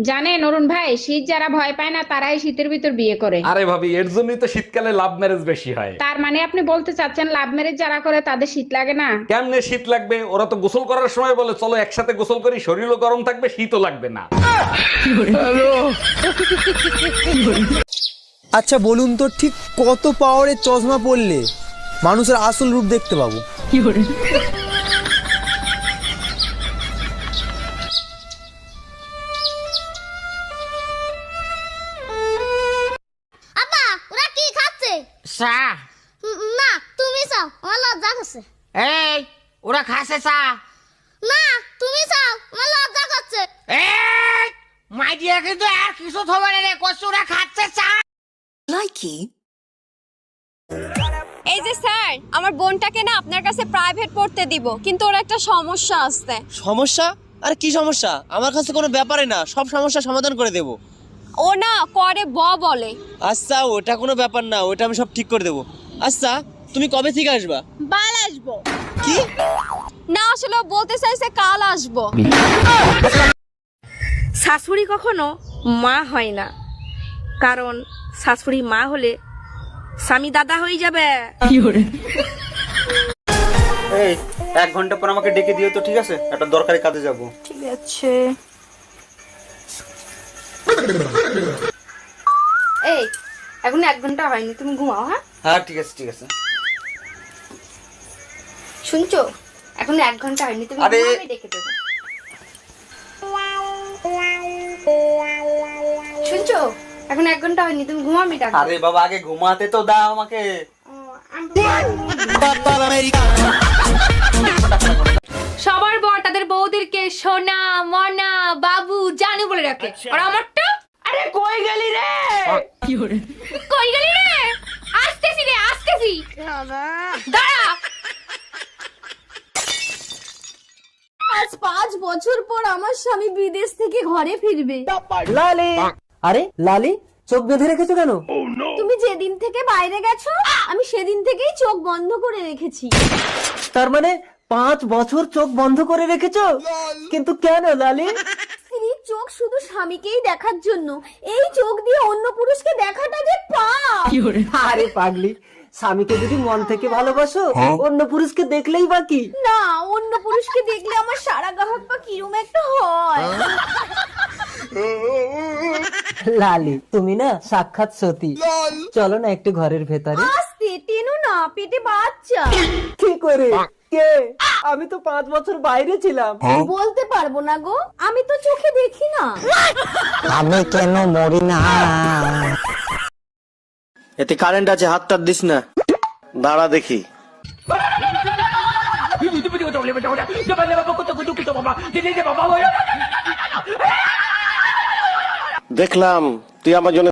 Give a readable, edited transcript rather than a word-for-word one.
জানেন অরুণ ভাই, শীত যারা ভয় পায় না তারাই শীতের ভিতর বিয়ে করে। আরে ভাবি, এর জন্যই তো শীতকালে লাভ ম্যারেজ বেশি হয়। তার মানে আপনি বলতে চাচ্ছেন লাভ ম্যারেজ যারা করে তাদের শীত লাগে না? কেমনে শীত লাগবে? ওরা তো গোসল করার সময় বলে চলো একসাথে গোসল করি, শরীরও গরম থাকবে, শীতও লাগবে না। আচ্ছা বলুন তো, ঠিক কত পাওয়ারের চশমা পরলে মানুষের আসল রূপ দেখতে পাবো? আপা ওরা কি খাচ্ছে? চা। না তুমি চাও, আমার লজ্জা করছে। এই ওরা খাসে চা। না তুমি চাও, আমার লজ্জা করছে। এই মাই দিয়া কিন্তু আর কিছু থবে না রে, কষ্ট ওরা খাচ্ছে চা। এই যে স্যার, আমার বোনটাকে না আপনার কাছে প্রাইভেট পড়তে দিব, কিন্তু ওর একটা সমস্যা আছে। সমস্যা? আর কি সমস্যা? আমার কাছে কোনো ব্যাপারে না, সব সমস্যা সমাধান করে দেবো। ও না করে বলে। আচ্ছা ওটা কোনো ব্যাপার না, ওটা আমি সব ঠিক করে দেবো। আচ্ছা তুমি কবে থেকে আসবা? বাল আসবো। কি? না আসলে ও বলতে চাইছে কাল আসবো। শাশুড়ি কখনো মা হয় না, কারণ শাশুড়ি মা হলে স্বামী দাদা হয়ে যাবে। এই 1 ঘন্টা পর আমাকে ডেকে দিও তো, ঠিক আছে? একটা দরকারি কাজে যাব। ঠিক আছে। এই এখন 1 ঘন্টা হয়নি, তুমি ঘুমাও। হ্যাঁ হ্যাঁ ঠিক আছে ঠিক আছে। শুনছো, এখন 1 ঘন্টা হয়নি, তুমি আরে- ঘুমাও, আমি ডেকে দেবো। শুনছো, এখন 1 ঘন্টা হয়নি, তুমি ঘুমাও, আমি ডাকবো। আরে বাবা আগে ঘুমাতে তো দাও আমাকে। সবার বর তাদের বউদেরকে সোনা মনা বাবু জানু বলে রাখে, আর আমারটা আরে কই গেলি রে? কই গেলি রে? আসতেছি রে, আসতেছি, দাঁড়া। আজ 5 বছর পর আমার স্বামী বিদেশ থেকে ঘরে ফিরবে। লালি! আরে লালি, চোখ বেঁধে রেখেছো কেন? তুমি যেদিন থেকে বাইরে গেছো আমি সেদিন থেকেই চোখ বন্ধ করে রেখেছি। তার মানে 5 বছর চোখ বন্ধ করে রেখেছো? কিন্তু কেন লালি? স্ত্রীর চোখ শুধু স্বামীকেই দেখার জন্য, এই চোখ দিয়ে অন্য পুরুষকে দেখাটা যে পাপ। আরে পাগলি, স্বামীকে যদি মন থেকে ভালোবাসো, অন্য পুরুষকে দেখলেই বাকি। না, অন্য পুরুষকে দেখলে আমার সারা গাহক পা কিরম একটা হয়। লালি তুমি না সাক্ষাৎ সতী। চলো না একটু ঘরের ভেতরে। আস্তে টেনো না, পেটে বাচ্চা। কি করে? কে? আমি তো 5 বছর বাইরে ছিলাম। বলতে পারবো না গো, আমি তো চোখে দেখি না। আমি কেন মরি না? এতে কারেন্ট আছে, হাতটা দিস না। দাঁড়া দেখি। দেখলাম তুই আমার জন্য